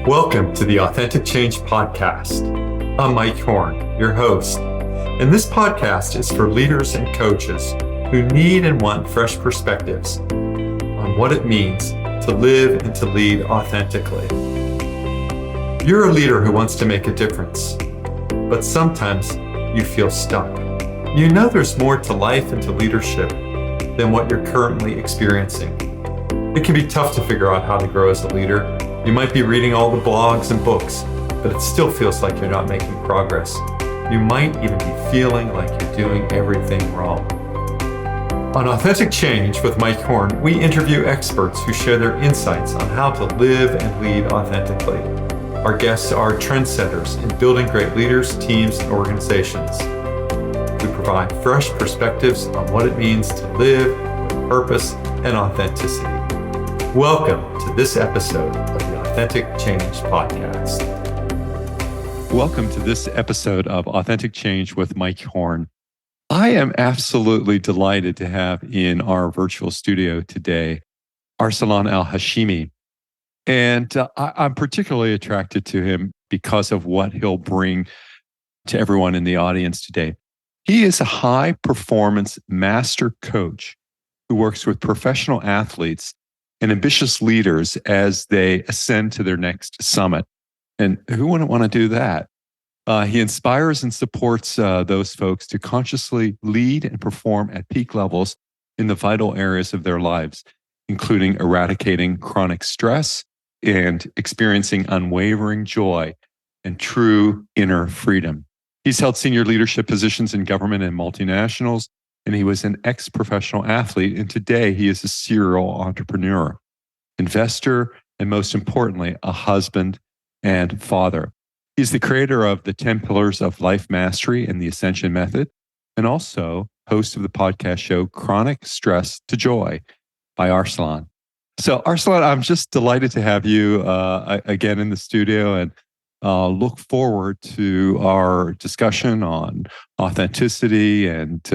Welcome to the Authentic Change Podcast. I'm Mike Horn, your host, and this podcast is for leaders and coaches who need and want fresh perspectives on what it means to live and to lead authentically. You're a leader who wants to make a difference, but sometimes you feel stuck. You know there's more to life and to leadership than what you're currently experiencing. It can be tough to figure out how to grow as a leader. You might be reading all the blogs and books, but it still feels like you're not making progress. You might even be feeling like you're doing everything wrong. On Authentic Change with Mike Horn, we interview experts who share their insights on how to live and lead authentically. Our guests are trendsetters in building great leaders, teams, and organizations. We provide fresh perspectives on what it means to live with purpose and authenticity. Welcome to this episode of the Authentic Change Podcast. Welcome to this episode of Authentic Change with Mike Horn. I am absolutely delighted to have in our virtual studio today Arsalan Al Hashimi. And I'm particularly attracted to him because of what he'll bring to everyone in the audience today. He is a high-performance master coach who works with professional athletes and ambitious leaders as they ascend to their next summit. And who wouldn't want to do that? He inspires and supports those folks to consciously lead and perform at peak levels in the vital areas of their lives, including eradicating chronic stress and experiencing unwavering joy and true inner freedom. He's held senior leadership positions in government and multinationals, and he was an ex-professional athlete, and today he is a serial entrepreneur, investor, and most importantly, a husband and father. He's the creator of the 10 Pillars of Life Mastery and the Ascension Method, and also host of the podcast show Chronic Stress to Joy by Arsalan. So Arsalan, I'm just delighted to have you again in the studio, and look forward to our discussion on authenticity and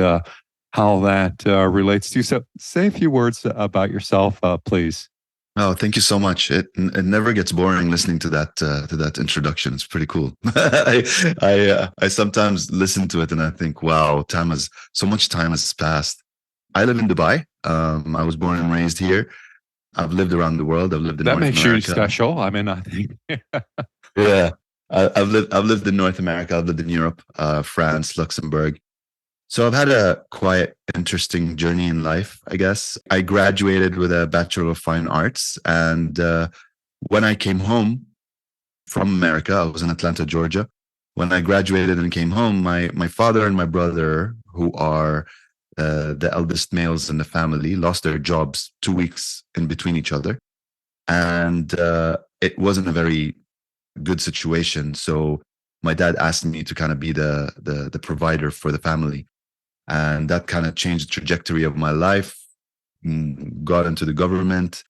how that relates to you. So say a few words about yourself, please. Oh, thank you so much. It never gets boring listening to that introduction. It's pretty cool. I sometimes listen to it and I think, wow, so much time has passed. I live in Dubai. I was born and raised here. I've lived around the world. I've lived in North America. That makes you special. I mean, I think. Yeah, I've lived in North America. I've lived in Europe, France, Luxembourg. So I've had a quite interesting journey in life, I guess. I graduated with a Bachelor of Fine Arts. And when I came home from America, I was in Atlanta, Georgia. When I graduated and came home, my father and my brother, who are the eldest males in the family, lost their jobs 2 weeks in between each other. And it wasn't a very good situation. So my dad asked me to kind of be the provider for the family. And that kind of changed the trajectory of my life. Got into the government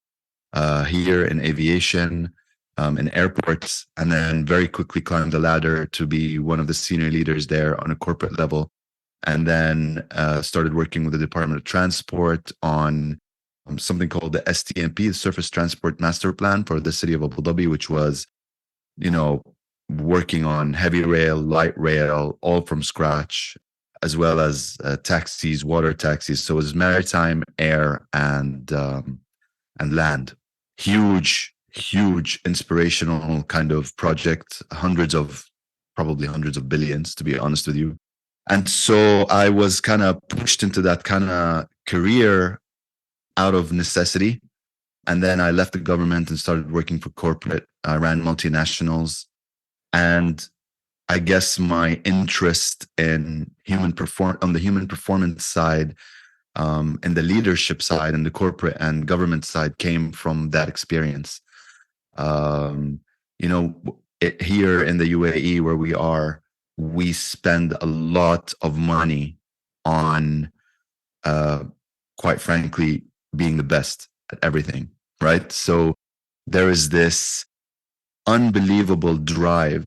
here in aviation, in airports, and then very quickly climbed the ladder to be one of the senior leaders there on a corporate level. And then started working with the Department of Transport on something called the STMP, the Surface Transport Master Plan for the city of Abu Dhabi, which was, working on heavy rail, light rail, all from scratch, as well as taxis, water taxis. So it was maritime, air, and land. Huge inspirational kind of project, probably hundreds of billions, to be honest with you. And so I was kind of pushed into that kind of career out of necessity. And then I left the government and started working for corporate. I ran multinationals. And I guess my interest in on the human performance side, and the leadership side and the corporate and government side came from that experience. Here in the UAE where we are, we spend a lot of money on, quite frankly, being the best at everything, right? So there is this unbelievable drive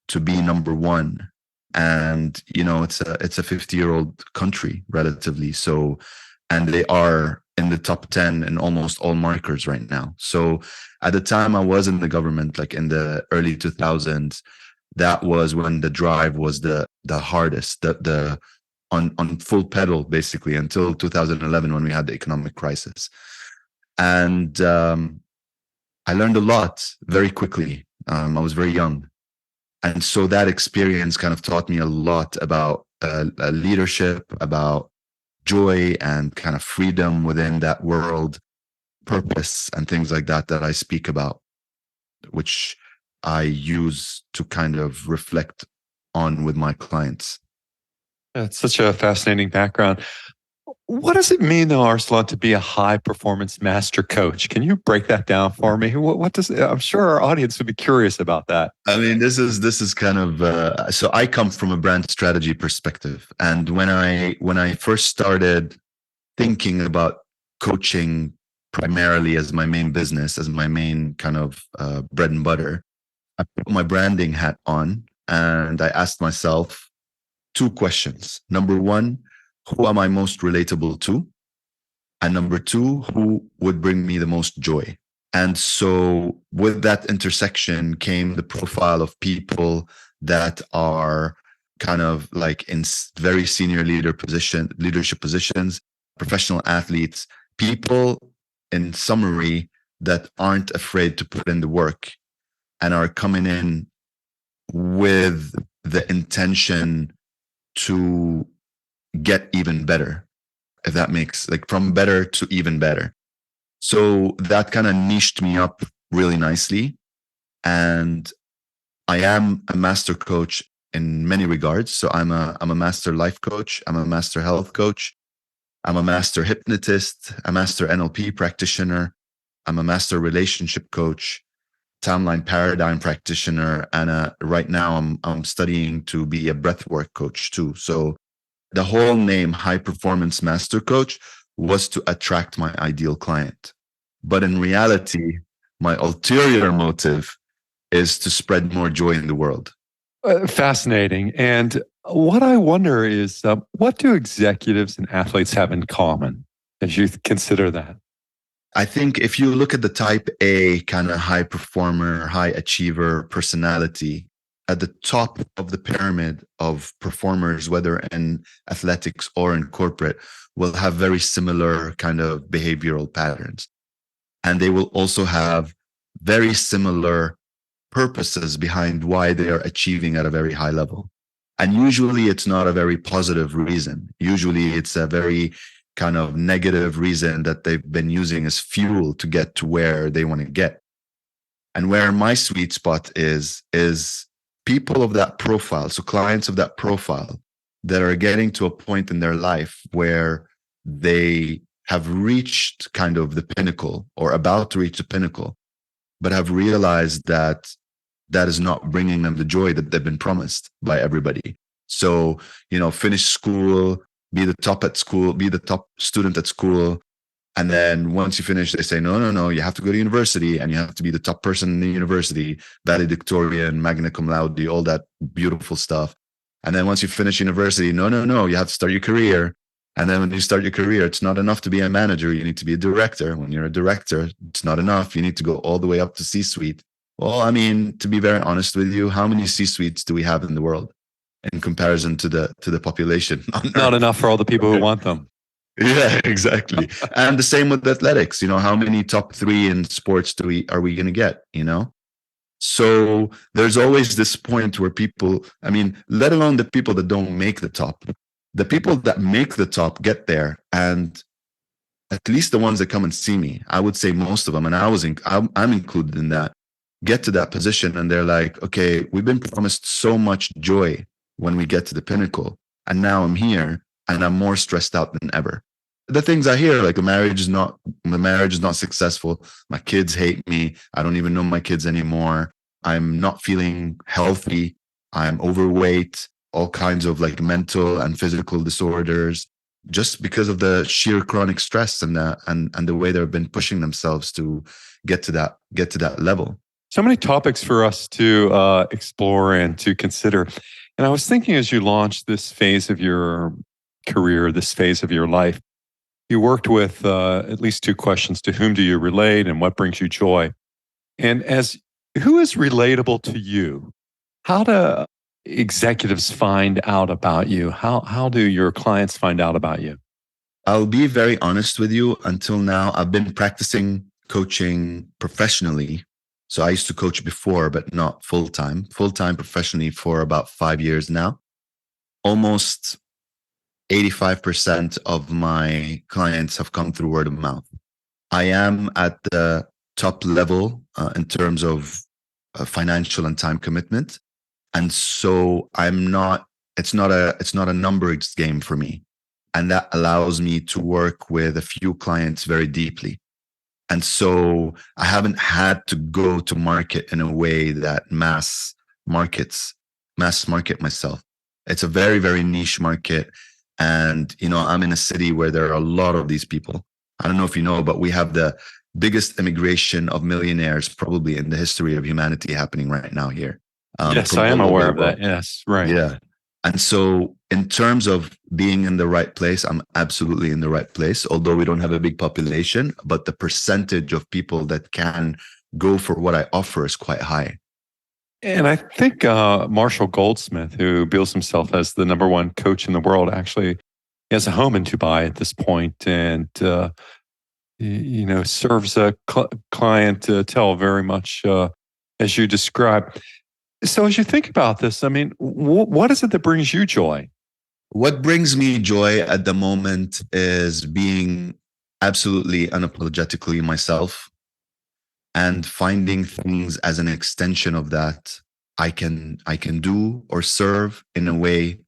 to be number one. And, it's a 50-year-old country relatively. So, and they are in the top 10 in almost all markers right now. So at the time I was in the government, like in the early 2000s, that was when the drive was the hardest, the on full pedal, basically, until 2011 when we had the economic crisis. And I learned a lot very quickly. I was very young. And so that experience kind of taught me a lot about leadership, about joy and kind of freedom within that world, purpose and things like that I speak about, which I use to kind of reflect on with my clients. It's such a fascinating background. What does it mean, though, Arsalan, to be a high performance master coach? Can you break that down for me? What does? I'm sure our audience would be curious about that. I mean, this is kind of so I come from a brand strategy perspective, and when I first started thinking about coaching primarily as my main business, as my main kind of bread and butter, I put my branding hat on and I asked myself two questions. Number one, who am I most relatable to? And number two, who would bring me the most joy? And so with that intersection came the profile of people that are kind of like in very senior leadership positions, professional athletes, people in summary that aren't afraid to put in the work and are coming in with the intention to get even better, if that makes, like, from better to even better. So that kind of niched me up really nicely. And I am a master coach in many regards. So I'm a master life coach. I'm a master health coach. I'm a master hypnotist, a master NLP practitioner. I'm a master relationship coach, timeline paradigm practitioner. And right now I'm studying to be a breathwork coach too. So the whole name High Performance Master Coach was to attract my ideal client. But in reality, my ulterior motive is to spread more joy in the world. Fascinating. And what I wonder is, what do executives and athletes have in common as you consider that? I think if you look at the type A kind of high performer, high achiever personality, at the top of the pyramid of performers, whether in athletics or in corporate, will have very similar kind of behavioral patterns. And they will also have very similar purposes behind why they are achieving at a very high level. And usually it's not a very positive reason. Usually it's a very kind of negative reason that they've been using as fuel to get to where they want to get. And where my sweet spot is people of that profile, so clients of that profile that are getting to a point in their life where they have reached kind of the pinnacle or about to reach the pinnacle, but have realized that that is not bringing them the joy that they've been promised by everybody. So, finish school, be the top at school, be the top student at school. And then once you finish, they say, no, you have to go to university and you have to be the top person in the university, valedictorian, magna cum laude, all that beautiful stuff. And then once you finish university, no, you have to start your career. And then when you start your career, it's not enough to be a manager. You need to be a director. When you're a director, it's not enough. You need to go all the way up to C-suite. Well, I mean, to be very honest with you, how many C-suites do we have in the world in comparison to the population? Not enough for all the people who want them. Yeah, exactly. And the same with athletics. How many top 3 in sports are we going to get? So there's always this point where people, let alone the people that don't make the top, the people that make the top get there, and at least the ones that come and see me, I would say most of them, and I'm included in that, get to that position and they're like, okay, we've been promised so much joy when we get to the pinnacle, and now I'm here and I'm more stressed out than ever. The things I hear, like the marriage is not successful. My kids hate me. I don't even know my kids anymore. I'm not feeling healthy. I'm overweight, all kinds of like mental and physical disorders, just because of the sheer chronic stress and the way they've been pushing themselves to get to that level. So many topics for us to explore and to consider. And I was thinking, as you launch this phase of your career, this phase of your life, you worked with at least two questions: to whom do you relate, and what brings you joy? And as who is relatable to you? How do executives find out about you? How do your clients find out about you? I'll be very honest with you. Until now, I've been practicing coaching professionally. So I used to coach before, but not full time professionally for about 5 years now. Almost 85% of my clients have come through word of mouth. I am at the top level in terms of financial and time commitment. And so it's not a numbers game for me. And that allows me to work with a few clients very deeply. And so I haven't had to go to market in a way that mass market myself. It's a very, very niche market. And, I'm in a city where there are a lot of these people. I don't know if you know, but we have the biggest immigration of millionaires probably in the history of humanity happening right now here. Yes, I am aware of that. Yes, right. Yeah. And so in terms of being in the right place, I'm absolutely in the right place, although we don't have a big population, but the percentage of people that can go for what I offer is quite high. And I think Marshall Goldsmith, who bills himself as the number one coach in the world, actually has a home in Dubai at this point, and serves a clientele very much as you described. So as you think about this, I mean, what is it that brings you joy? What brings me joy at the moment is being absolutely unapologetically myself and finding things as an extension of that I can do or serve in a way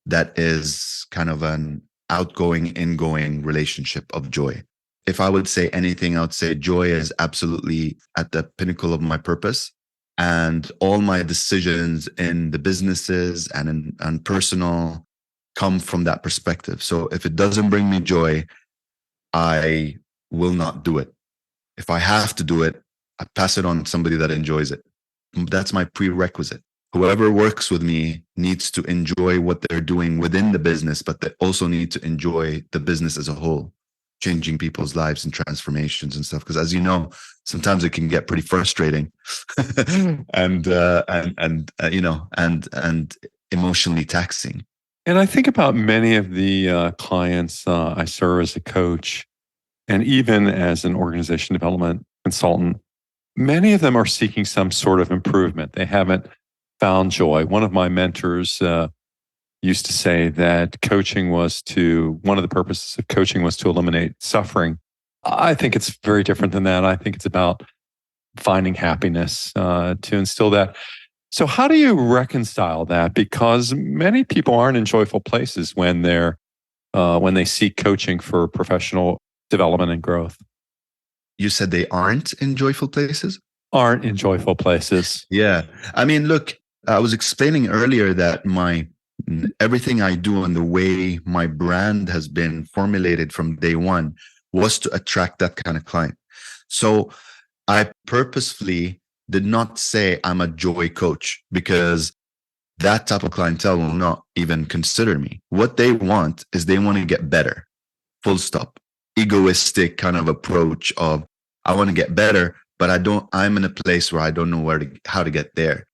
that is kind of an outgoing, ingoing relationship of joy. If I would say anything, I would say joy is absolutely at the pinnacle of my purpose. And all my decisions in the businesses and personal come from that perspective. So if it doesn't bring me joy, I will not do it. If I have to do it, I pass it on to somebody that enjoys it. That's my prerequisite. Whoever works with me needs to enjoy what they're doing within the business, but they also need to enjoy the business as a whole, changing people's lives and transformations and stuff. Because as you know, sometimes it can get pretty frustrating and emotionally taxing. And I think about many of the clients I serve as a coach, and even as an organization development consultant. Many of them are seeking some sort of improvement. They haven't found joy. One of my mentors used to say that one of the purposes of coaching was to eliminate suffering. I think it's very different than that. I think it's about finding happiness, to instill that. So how do you reconcile that? Because many people aren't in joyful places when they seek coaching for professional development and growth. You said they aren't in joyful places? Aren't in joyful places. Yeah. I mean, look, I was explaining earlier that everything I do and the way my brand has been formulated from day one was to attract that kind of client. So I purposefully did not say I'm a joy coach, because that type of clientele will not even consider me. What they want is they want to get better, full stop. Egoistic kind of approach of I want to get better, but I'm in a place where I don't know how to get there.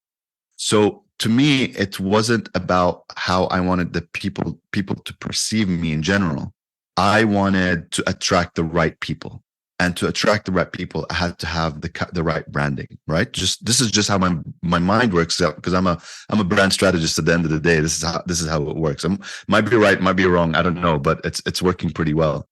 So to me, it wasn't about how I wanted the people to perceive me in general. I wanted to attract the right people. And to attract the right people, I had to have the right branding, right? This is just how my mind works, because I'm a brand strategist at the end of the day. This is how it works. Might be right, might be wrong, I don't know, but it's working pretty well.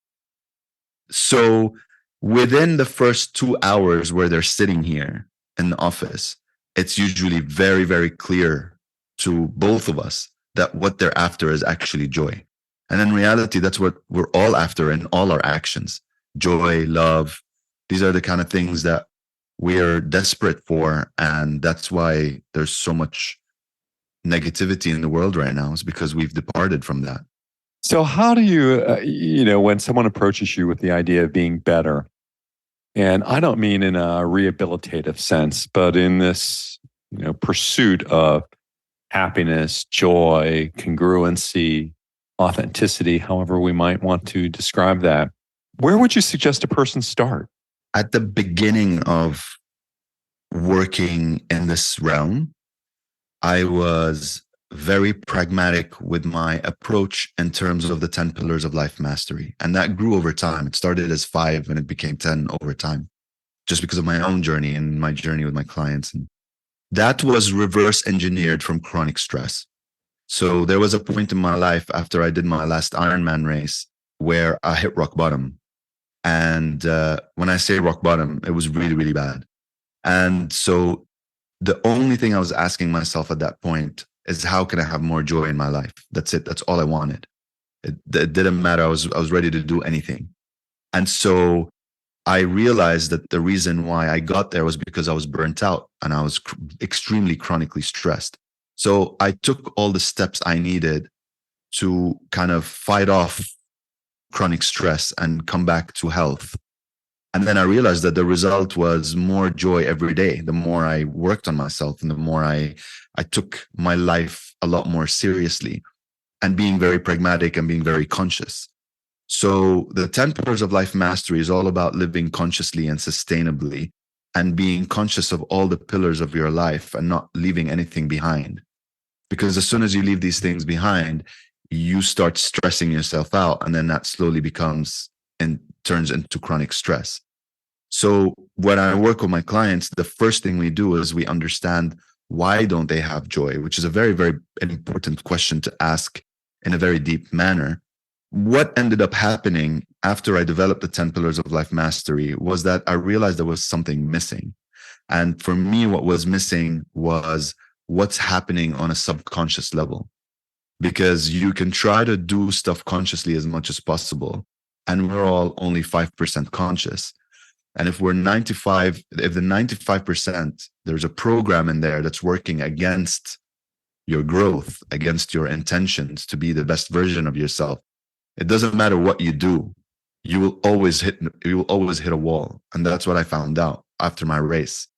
So within the first 2 hours where they're sitting here in the office, it's usually very, very clear to both of us that what they're after is actually joy. And in reality, that's what we're all after in all our actions. Joy, love. These are the kind of things that we are desperate for. And that's why there's so much negativity in the world right now, is because we've departed from that. So how do you, when someone approaches you with the idea of being better, and I don't mean in a rehabilitative sense, but in this, pursuit of happiness, joy, congruency, authenticity, however we might want to describe that. Where would you suggest a person start? At the beginning of working in this realm, I was very pragmatic with my approach in terms of the 10 pillars of life mastery. And that grew over time. It started as 5 and it became 10 over time, just because of my own journey and my journey with my clients. And that was reverse engineered from chronic stress. So there was a point in my life after I did my last IronMan race where I hit rock bottom. And when I say rock bottom, it was really, really bad. And so the only thing I was asking myself at that point is, how can I have more joy in my life? That's it. That's all I wanted. It didn't matter. I was ready to do anything. And so I realized that the reason why I got there was because I was burnt out and I was extremely chronically stressed. So I took all the steps I needed to kind of fight off chronic stress and come back to health. And then I realized that the result was more joy every day. The more I worked on myself and the more I took my life a lot more seriously and being very pragmatic and being very conscious. So the 10 pillars of life mastery is all about living consciously and sustainably and being conscious of all the pillars of your life and not leaving anything behind. Because as soon as you leave these things behind, you start stressing yourself out, and then that slowly becomes and turns into chronic stress. So when I work with my clients, the first thing we do is we understand, why don't they have joy, which is a very, very important question to ask in a very deep manner. What ended up happening after I developed the 10 pillars of life mastery was that I realized there was something missing. And for me, what was missing was what's happening on a subconscious level. Because you can try to do stuff consciously as much as possible, and we're all only 5% conscious. And if the 95%, there's a program in there that's working against your growth, against your intentions to be the best version of yourself, it doesn't matter what you do, you will always hit a wall. And that's what I found out after my race.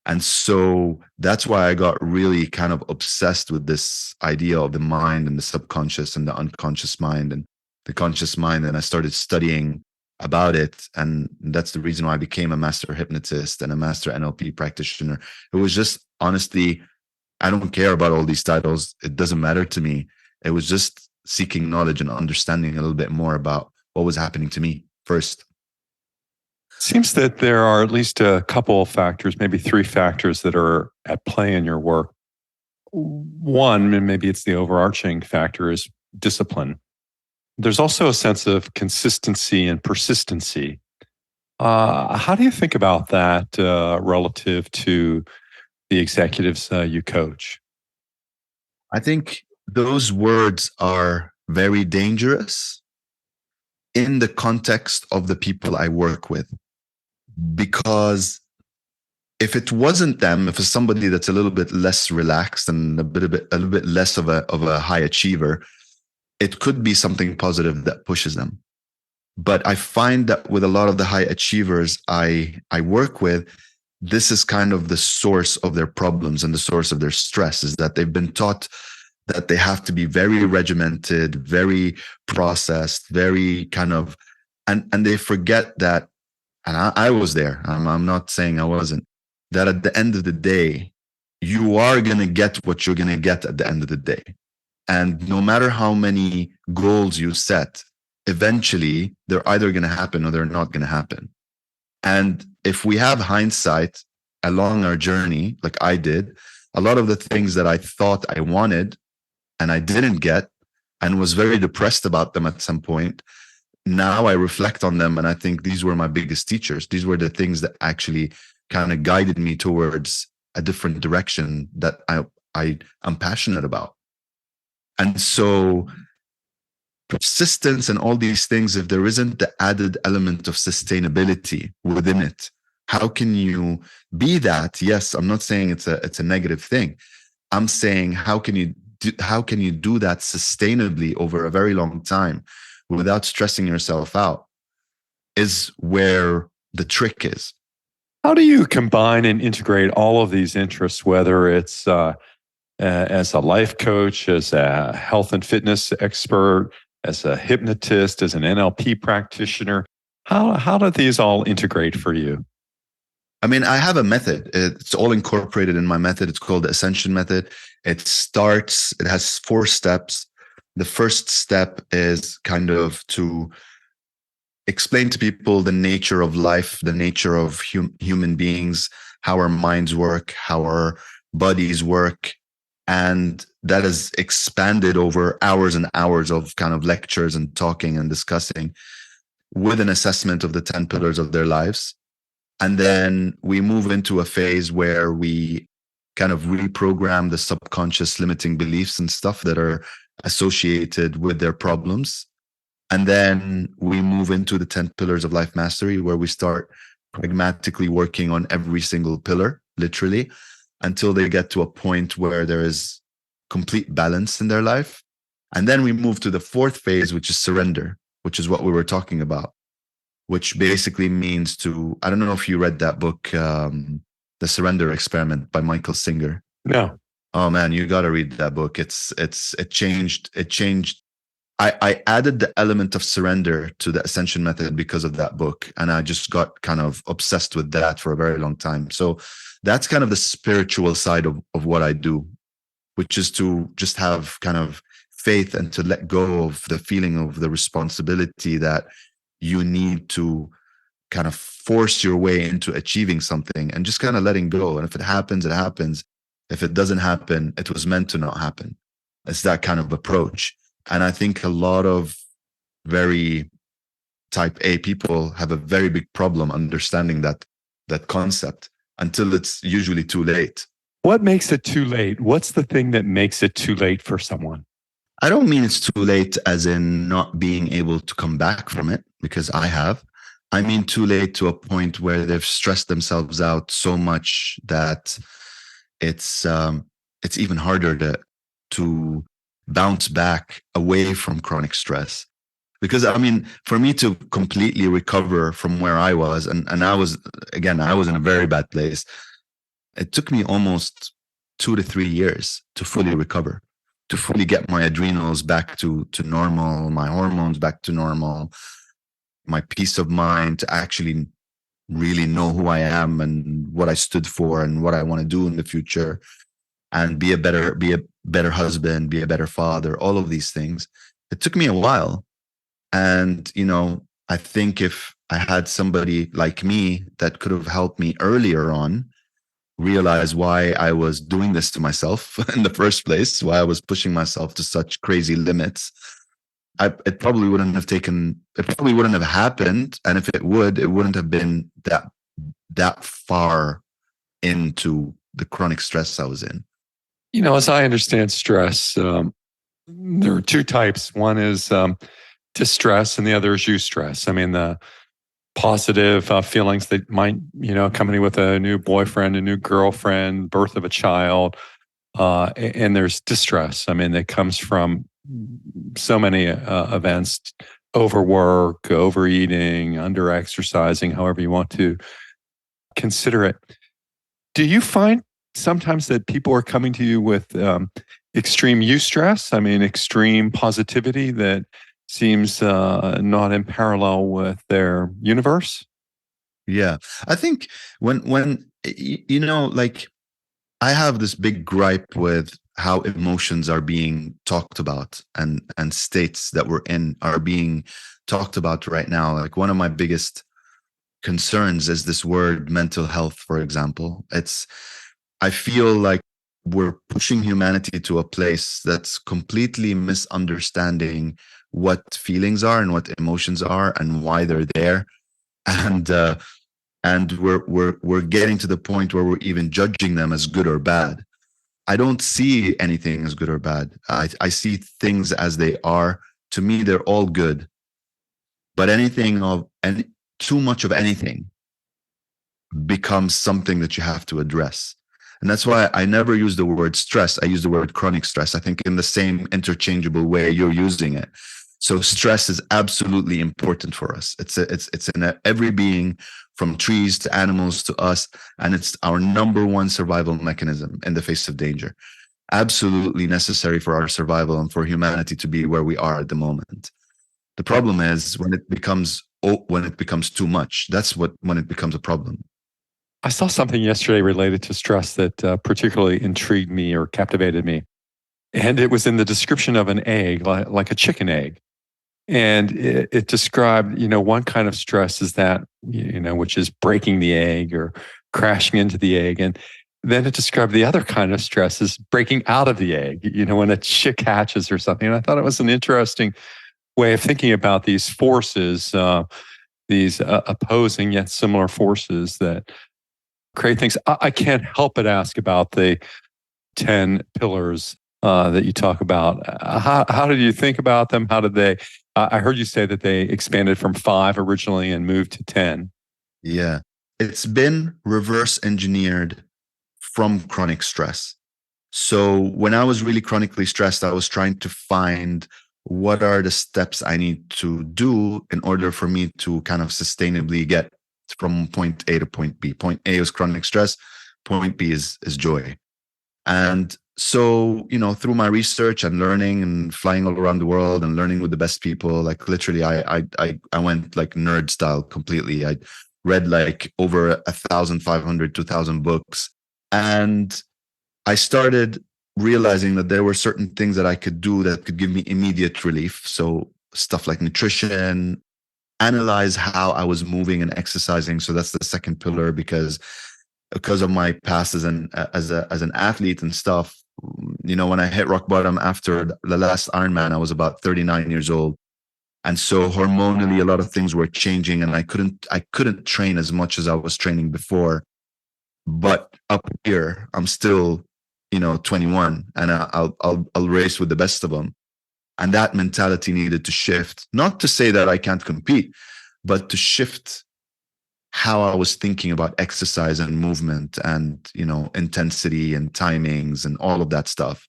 And so that's why I got really kind of obsessed with this idea of the mind and the subconscious and the unconscious mind and the conscious mind. And I started studying about it. And that's the reason why I became a master hypnotist and a master NLP practitioner. It was just, honestly, I don't care about all these titles. It doesn't matter to me. It was just seeking knowledge and understanding a little bit more about what was happening to me first. Seems that there are at least a couple of factors, maybe 3 factors that are at play in your work. One, and maybe it's the overarching factor, is discipline. There's also a sense of consistency and persistency. How do you think about that relative to the executives you coach? I think those words are very dangerous in the context of the people I work with. Because if it wasn't them, if it's somebody that's a little bit less relaxed and a little bit less of a high achiever, it could be something positive that pushes them. But I find that with a lot of the high achievers I work with, this is kind of the source of their problems and the source of their stress, is that they've been taught that they have to be very regimented, very processed, very kind of, and they forget that. And I was there. I'm not saying I wasn't. That at the end of the day, you are going to get what you're going to get at the end of the day. And no matter how many goals you set, eventually they're either going to happen or they're not going to happen. And if we have hindsight along our journey, like I did, a lot of the things that I thought I wanted and I didn't get and was very depressed about them at some point, now I reflect on them and I think these were my biggest teachers. These were the things that actually kind of guided me towards a different direction that I'm passionate about. And so persistence and all these things, if there isn't the added element of sustainability within it, how can you be that? Yes, I'm not saying it's a negative thing. I'm saying how can you do that sustainably over a very long time without stressing yourself out, is where the trick is. How do you combine and integrate all of these interests, whether it's as a life coach, as a health and fitness expert, as a hypnotist, as an NLP practitioner? How do these all integrate for you? I mean, I have a method. It's all incorporated in my method. It's called the ascension method. It has 4 steps. The first step is kind of to explain to people the nature of life, the nature of human beings, how our minds work, how our bodies work. And that is expanded over hours and hours of kind of lectures and talking and discussing with an assessment of the 10 pillars of their lives. And then we move into a phase where we kind of reprogram the subconscious limiting beliefs and stuff that are associated with their problems. And then we move into the 10 pillars of life mastery, where we start pragmatically working on every single pillar, literally, until they get to a point where there is complete balance in their life. And then we move to the 4th phase, which is surrender, which is what we were talking about, which basically means I don't know if you read that book, The Surrender Experiment by Michael Singer. No. Oh man, you got to read that book. It changed. I added the element of surrender to the ascension method because of that book. And I just got kind of obsessed with that for a very long time. So that's kind of the spiritual side of what I do, which is to just have kind of faith and to let go of the feeling of the responsibility that you need to kind of force your way into achieving something, and just kind of letting go. And if it happens, it happens. If it doesn't happen, it was meant to not happen. It's that kind of approach. And I think a lot of very type A people have a very big problem understanding that concept until it's usually too late. What makes it too late? What's the thing that makes it too late for someone? I don't mean it's too late as in not being able to come back from it, because I have. I mean too late to a point where they've stressed themselves out so much that it's even harder to bounce back away from chronic stress. Because I mean, for me to completely recover from where I was, and I was in a very bad place. It took me almost 2 to 3 years to fully recover, to fully get my adrenals back to normal, my hormones back to normal, my peace of mind, to actually really know who I am and what I stood for and what I want to do in the future, and be a better husband, be a better father, all of these things. It took me a while. And, I think if I had somebody like me that could have helped me earlier on realize why I was doing this to myself in the first place, why I was pushing myself to such crazy limits, it probably wouldn't have happened. And if it wouldn't have been that far into the chronic stress I was in. As I understand stress, there are 2 types. One is distress and the other is eustress. I mean, the positive feelings that might, coming with a new boyfriend, a new girlfriend, birth of a child, and there's distress. I mean, that comes from so many events: overwork, overeating, underexercising, however you want to consider it. Do you find sometimes that people are coming to you with extreme eustress? I mean, extreme positivity that seems not in parallel with their universe? Yeah. I think when like, I have this big gripe with how emotions are being talked about and states that we're in are being talked about right now. Like, one of my biggest concerns is this word mental health, for example. I feel like we're pushing humanity to a place that's completely misunderstanding what feelings are and what emotions are and why they're there. And we're getting to the point where we're even judging them as good or bad. I don't see anything as good or bad. I see things as they are. To me, they're all good. But too much of anything becomes something that you have to address. And that's why I never use the word stress. I use the word chronic stress. I think in the same interchangeable way you're using it. So stress is absolutely important for us. It's in every being, from trees to animals to us, and it's our number one survival mechanism in the face of danger. Absolutely necessary for our survival and for humanity to be where we are at the moment. The problem is when it becomes when it becomes too much. That's when it becomes a problem. I saw something yesterday related to stress that particularly intrigued me or captivated me. And it was in the description of an egg, like a chicken egg. And it described, one kind of stress is that, which is breaking the egg or crashing into the egg. And then it described the other kind of stress is breaking out of the egg, when a chick hatches or something. And I thought it was an interesting way of thinking about these forces, these opposing yet similar forces that create things. I can't help but ask about the 10 pillars that you talk about. How did you think about them? How did they? I heard you say that they expanded from 5 originally and moved to 10. Yeah. It's been reverse engineered from chronic stress. So when I was really chronically stressed, I was trying to find what are the steps I need to do in order for me to kind of sustainably get from point A to point B. Point A is chronic stress. Point B is joy. And so, through my research and learning and flying all around the world and learning with the best people, like literally, I went like nerd style completely. I read like over 1,500, 2,000 books. And I started realizing that there were certain things that I could do that could give me immediate relief. So stuff like nutrition, analyze how I was moving and exercising. So that's the second pillar, because of my past as an athlete and stuff. When I hit rock bottom after the last IronMan, I was about 39 years old. And so hormonally, a lot of things were changing, and I couldn't train as much as I was training before. But up here, I'm still, 21, and I'll race with the best of them. And that mentality needed to shift. Not to say that I can't compete, but to shift how I was thinking about exercise and movement and, intensity and timings and all of that stuff.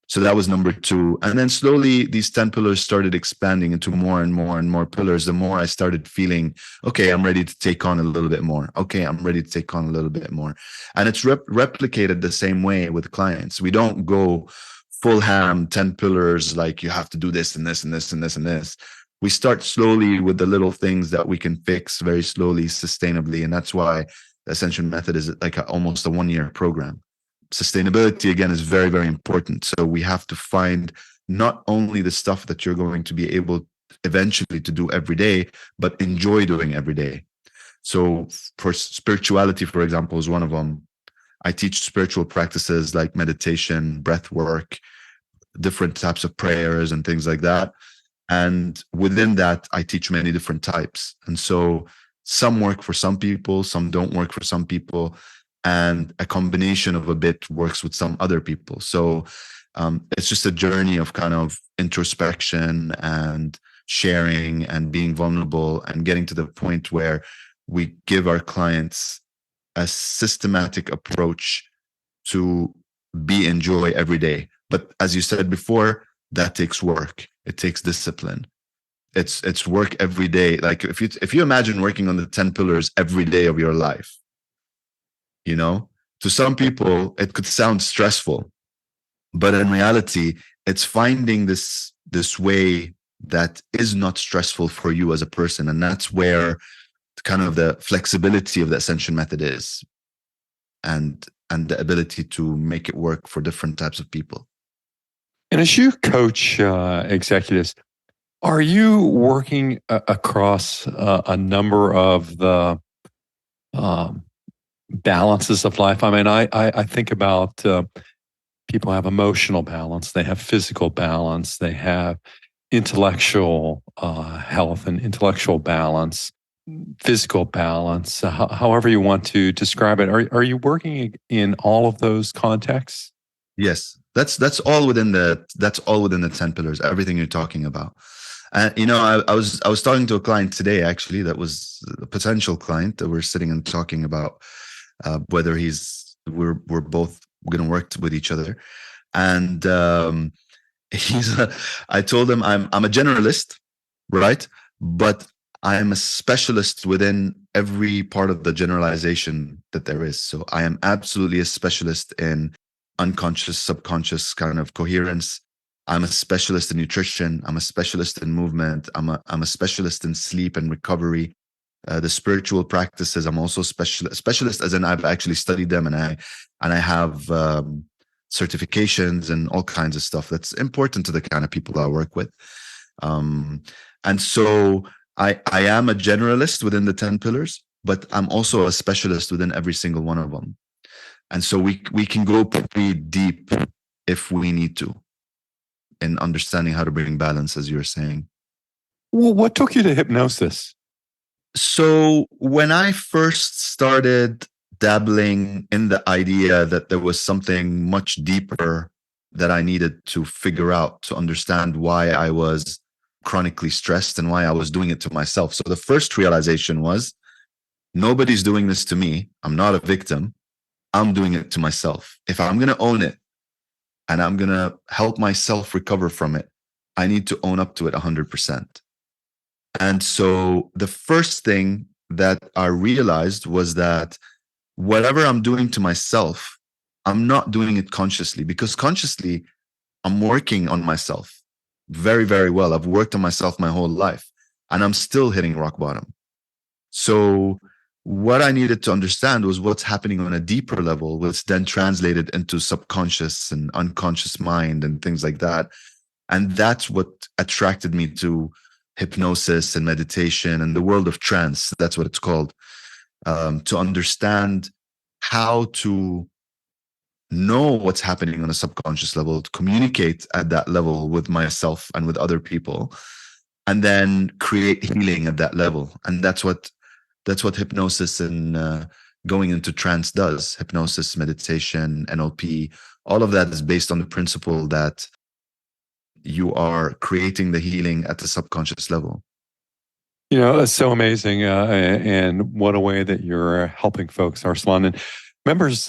So that was number 2. And then slowly these 10 pillars started expanding into more and more and more pillars. The more I started feeling, okay, I'm ready to take on a little bit more. Okay, I'm ready to take on a little bit more. And it's replicated the same way with clients. We don't go full ham, 10 pillars, like you have to do this and this and this and this and this. We start slowly with the little things that we can fix very slowly, sustainably. And that's why the Ascension method is like almost a 1-year program. Sustainability, again, is very, very important. So we have to find not only the stuff that you're going to be able eventually to do every day, but enjoy doing every day. So for spirituality, for example, is one of them. I teach spiritual practices like meditation, breath work, different types of prayers and things like that. And within that, I teach many different types. And so some work for some people, some don't work for some people. And a combination of a bit works with some other people. So it's just a journey of kind of introspection and sharing and being vulnerable and getting to the point where we give our clients a systematic approach to be in joy every day. But as you said before, that takes work. It takes discipline. It's work every day. Like if you imagine working on the 10 pillars every day of your life, to some people, it could sound stressful, but in reality, it's finding this way that is not stressful for you as a person. And that's where kind of the flexibility of the Ascension method is, and the ability to make it work for different types of people. And as you coach executives, are you working across a number of the balances of life? I mean, I think about people have emotional balance, they have physical balance, they have intellectual health and intellectual balance, physical balance, however you want to describe it. Are you working in all of those contexts? Yes, that's all within the 10 pillars. Everything you're talking about. And I was talking to a client today, actually, that was a potential client that we're sitting and talking about whether we're both going to work with each other. And I told him I'm a generalist, right? But I am a specialist within every part of the generalization that there is. So I am absolutely a specialist in unconscious, subconscious kind of coherence. I'm a specialist in nutrition. I'm a specialist in movement. I'm a specialist in sleep and recovery. The spiritual practices, I'm also specialist as in I've actually studied them, and I have certifications and all kinds of stuff that's important to the kind of people I work with. And so I am a generalist within the 10 pillars, but I'm also a specialist within every single one of them. And so we can go pretty deep if we need to in understanding how to bring balance, as you were saying. Well, what took you to hypnosis? So when I first started dabbling in the idea that there was something much deeper that I needed to figure out to understand why I was chronically stressed and why I was doing it to myself. So the first realization was, nobody's doing this to me. I'm not a victim. I'm doing it to myself. If I'm going to own it and I'm going to help myself recover from it, I need to own up to it 100%. And so the first thing that I realized was that whatever I'm doing to myself, I'm not doing it consciously, because consciously I'm working on myself very, very well. I've worked on myself my whole life and I'm still hitting rock bottom. So what I needed to understand was what's happening on a deeper level, which then translated into subconscious and unconscious mind and things like that. And that's what attracted me to hypnosis and meditation and the world of trance. That's what it's called. To understand how to know what's happening on a subconscious level, to communicate at that level with myself and with other people, and then create healing at that level. And that's what hypnosis and going into trance does. Hypnosis, meditation, NLP, all of that is based on the principle that you are creating the healing at the subconscious level. You know, it's so amazing. And what a way that you're helping folks, Arsalan. And members,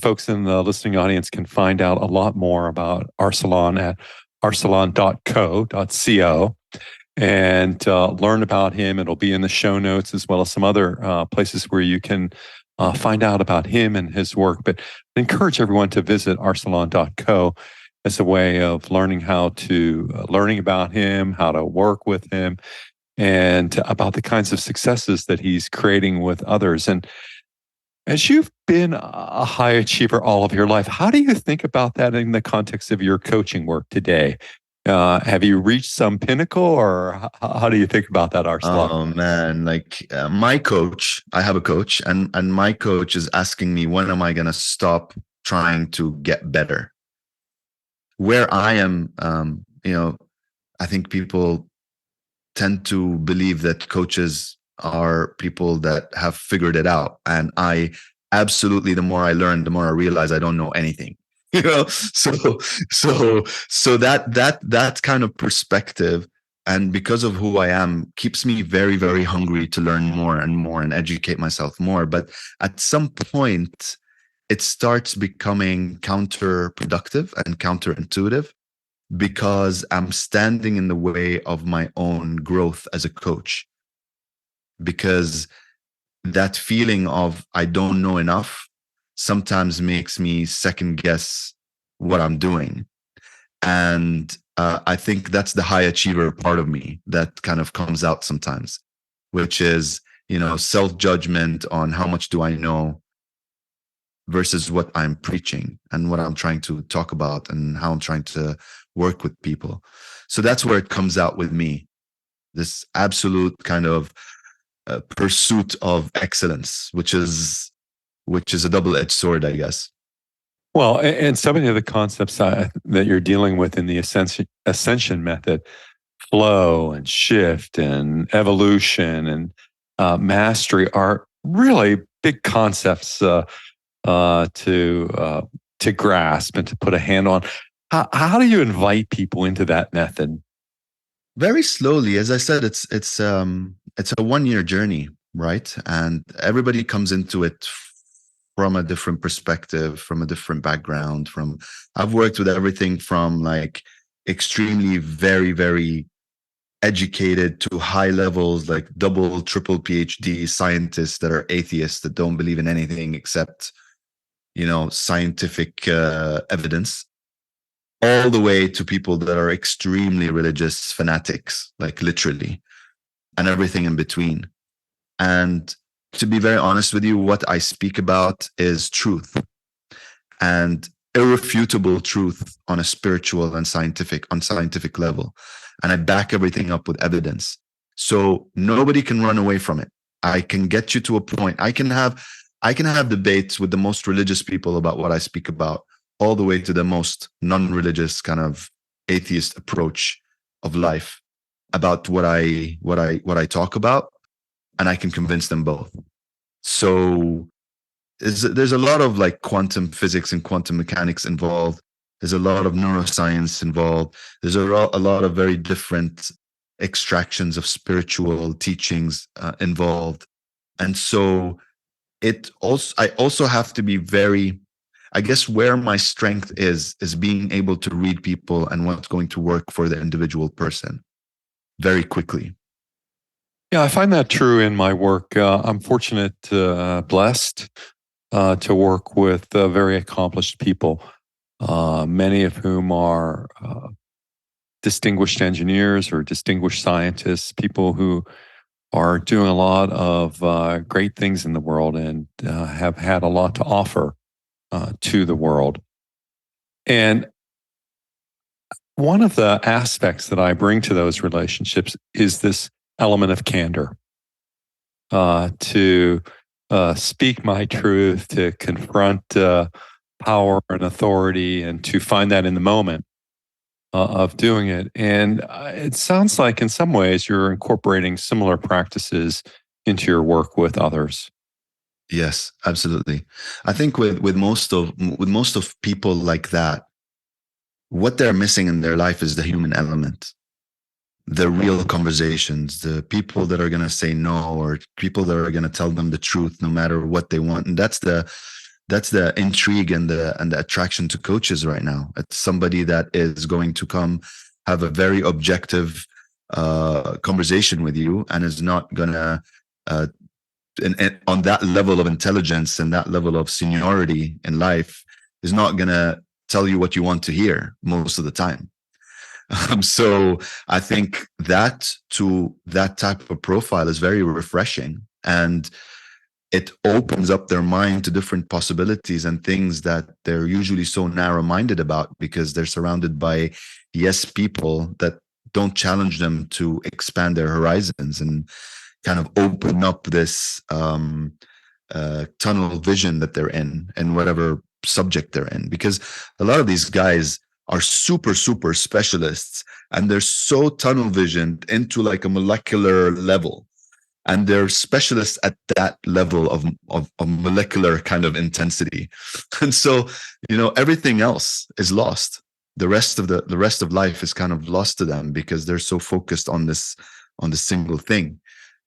folks in the listening audience can find out a lot more about Arsalan at arsalan.co and learn about him. It'll be in the show notes, as well as some other places where you can find out about him and his work. But I encourage everyone to visit arsalan.co as a way of learning learning about him, how to work with him, and about the kinds of successes that he's creating with others. And as you've been a high achiever all of your life, how do you think about that in the context of your coaching work today? Have you reached some pinnacle, or how do you think about that, Arsalan? Oh man, my coach, I have a coach, and my coach is asking me, when am I going to stop trying to get better? Where I am, I think people tend to believe that coaches are people that have figured it out. And I absolutely, the more I learn, the more I realize I don't know anything. So that kind of perspective, and because of who I am, keeps me very, very hungry to learn more and more and educate myself more. But at some point, it starts becoming counterproductive and counterintuitive, because I'm standing in the way of my own growth as a coach. Because that feeling of I don't know enough sometimes makes me second guess what I'm doing. And I think that's the high achiever part of me that kind of comes out sometimes, which is, self-judgment on how much do I know versus what I'm preaching and what I'm trying to talk about and how I'm trying to work with people. So that's where it comes out with me, this absolute kind of pursuit of excellence, which is a double-edged sword, I guess. Well, and so many of the concepts that you're dealing with in the ascension method, flow and shift and evolution and mastery, are really big concepts to grasp and to put a hand on. How do you invite people into that method? Very slowly. As I said, it's a 1-year journey, right? And everybody comes into it from a different perspective, from a different background. I've worked with everything from extremely very, very educated to high levels, like double, triple PhD scientists that are atheists, that don't believe in anything except, scientific evidence, all the way to people that are extremely religious fanatics, like literally, and everything in between. And to be very honest with you, what I speak about is truth, and irrefutable truth on a spiritual and scientific level. And I back everything up with evidence. So nobody can run away from it. I can get you to a point. I can have debates with the most religious people about what I speak about, all the way to the most non-religious kind of atheist approach of life about what I talk about, and I can convince them both. So there's a lot of like quantum physics and quantum mechanics involved. There's a lot of neuroscience involved. There's a lot of very different extractions of spiritual teachings involved. And so I also have to be very, I guess where my strength is being able to read people and what's going to work for the individual person very quickly. Yeah, I find that true in my work. I'm fortunate, blessed to work with very accomplished people, many of whom are distinguished engineers or distinguished scientists, people who are doing a lot of great things in the world and have had a lot to offer to the world. And one of the aspects that I bring to those relationships is this element of candor, to speak my truth, to confront power and authority, and to find that in the moment of doing it. And it sounds like in some ways you're incorporating similar practices into your work with others. Yes, absolutely. I think with most of people like that, what they're missing in their life is the human element, the real conversations, the people that are going to say no, or people that are going to tell them the truth no matter what they want. And that's the intrigue and the attraction to coaches right now. It's somebody that is going to come have a very objective conversation with you, and is not going to and on that level of intelligence and that level of seniority in life, is not going to tell you what you want to hear most of the time. So I think that type of profile is very refreshing, and it opens up their mind to different possibilities and things that they're usually so narrow-minded about, because they're surrounded by yes people that don't challenge them to expand their horizons and kind of open up this tunnel vision that they're in whatever subject they're in. Because a lot of these guys are super specialists, and they're so tunnel visioned into like a molecular level, and they're specialists at that level of molecular kind of intensity. And so, everything else is lost. The rest of life is kind of lost to them, because they're so focused on this single thing.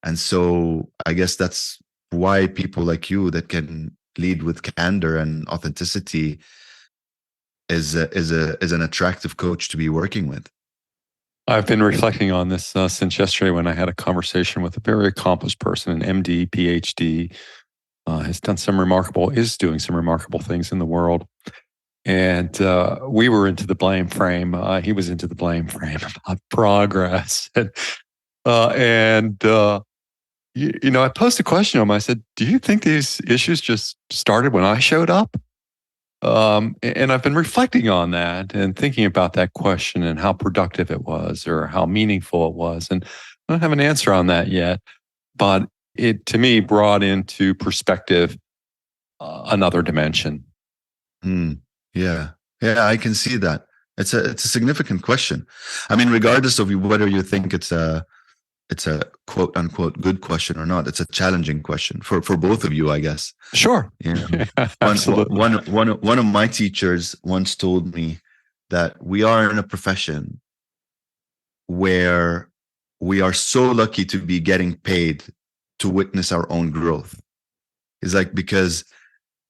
And so I guess that's why people like you that can lead with candor and authenticity is an attractive coach to be working with. I've been reflecting on this since yesterday, when I had a conversation with a very accomplished person, an MD, PhD, is doing some remarkable things in the world. And we were into the blame frame. He was into the blame frame about progress. I posed a question to him. I said, do you think these issues just started when I showed up? And I've been reflecting on that and thinking about that question and how productive it was, or how meaningful it was. And I don't have an answer on that yet, but it, to me, brought into perspective another dimension. Yeah, I can see that. It's a significant question. I mean, regardless of whether you think it's a quote unquote good question or not, it's a challenging question for both of you, I guess. Sure. Absolutely. One of my teachers once told me that we are in a profession where we are so lucky to be getting paid to witness our own growth. It's like, because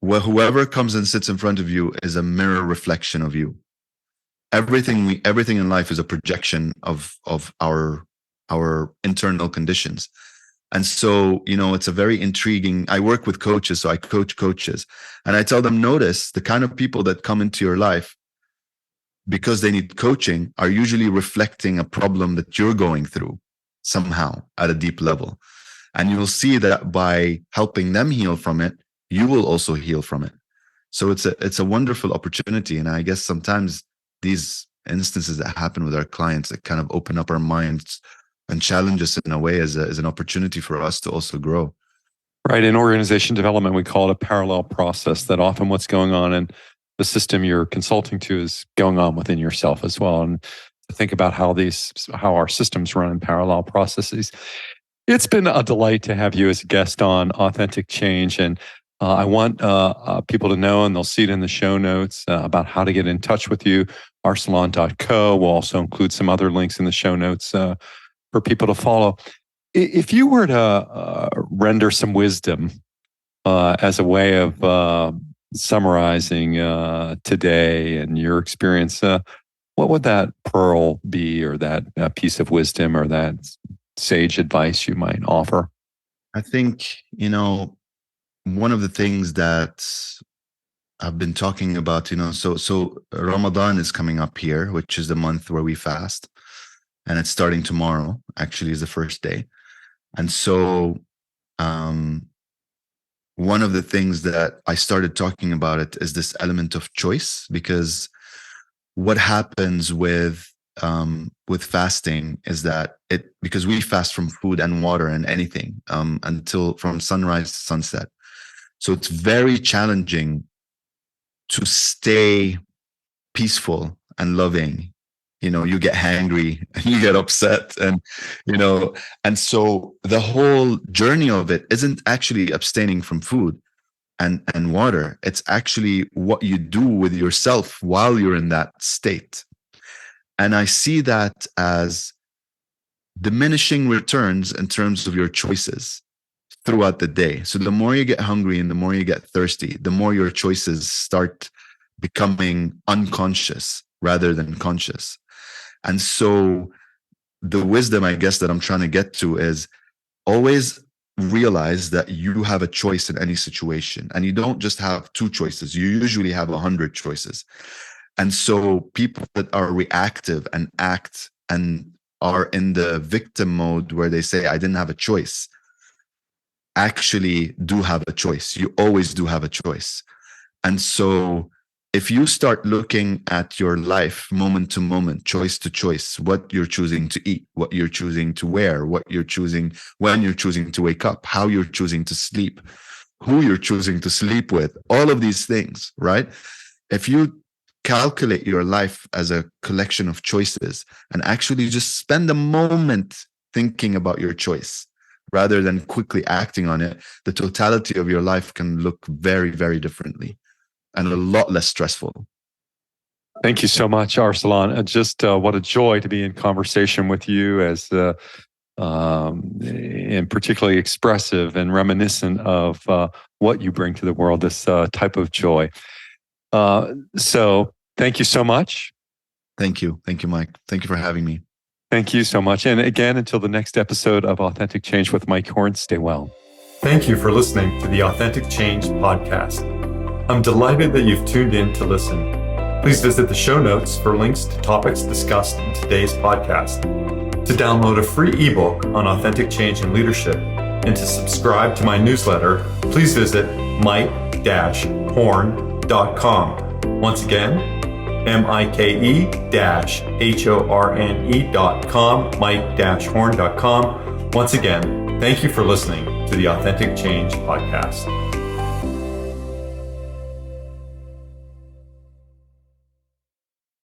whoever comes and sits in front of you is a mirror reflection of you. Everything in life is a projection of our internal conditions. And so, it's a very intriguing. I work with coaches, so I coach coaches, and I tell them, notice the kind of people that come into your life. because they need coaching, are usually reflecting a problem that you're going through somehow at a deep level. And you'll see that by helping them heal from it, you will also heal from it. So it's a wonderful opportunity. And I guess sometimes these instances that happen with our clients that kind of open up our minds and challenge us in a way as an opportunity for us to also grow. Right. In organization development, we call it a parallel process, that often what's going on in the system you're consulting to is going on within yourself as well. And to think about how our systems run in parallel processes. It's been a delight to have you as a guest on Authentic Change. And I want people to know, and they'll see it in the show notes, about how to get in touch with you. Arsalan.co. We'll also include some other links in the show notes for people to follow. If you were to render some wisdom as a way of summarizing today and your experience, what would that pearl be, or that piece of wisdom, or that sage advice you might offer? I think, one of the things that I've been talking about, so Ramadan is coming up here, which is the month where we fast, and it's starting tomorrow, actually is the first day. And so one of the things that I started talking about it is this element of choice, because what happens with fasting is that because we fast from food and water and anything until from sunrise to sunset. So it's very challenging to stay peaceful and loving. You get hangry and you get upset, and so the whole journey of it isn't actually abstaining from food and water. It's actually what you do with yourself while you're in that state. And I see that as diminishing returns in terms of your choices throughout the day. So the more you get hungry and the more you get thirsty, the more your choices start becoming unconscious rather than conscious. And so the wisdom, I guess, that I'm trying to get to is always realize that you have a choice in any situation. And you don't just have 2 choices. You usually have 100 choices. And so people that are reactive and act and are in the victim mode where they say, I didn't have a choice, actually do have a choice. You always do have a choice. And so if you start looking at your life moment to moment, choice to choice, what you're choosing to eat, what you're choosing to wear, what you're choosing, when you're choosing to wake up, how you're choosing to sleep, who you're choosing to sleep with, all of these things, right? If you calculate your life as a collection of choices and actually just spend a moment thinking about your choice rather than quickly acting on it, the totality of your life can look very, very differently and a lot less stressful. Thank you so much, Arsalan. Just what a joy to be in conversation with you, as and particularly expressive and reminiscent of what you bring to the world, this type of joy. So thank you so much. Thank you. Thank you, Mike. Thank you for having me. Thank you so much. And again, until the next episode of Authentic Change with Mike Horn, stay well. Thank you for listening to the Authentic Change podcast. I'm delighted that you've tuned in to listen. Please visit the show notes for links to topics discussed in today's podcast. To download a free ebook on authentic change and leadership and to subscribe to my newsletter, please visit mike-horn.com. Once again, mike-horne.com, mike-horn.com. Once again, thank you for listening to the Authentic Change podcast.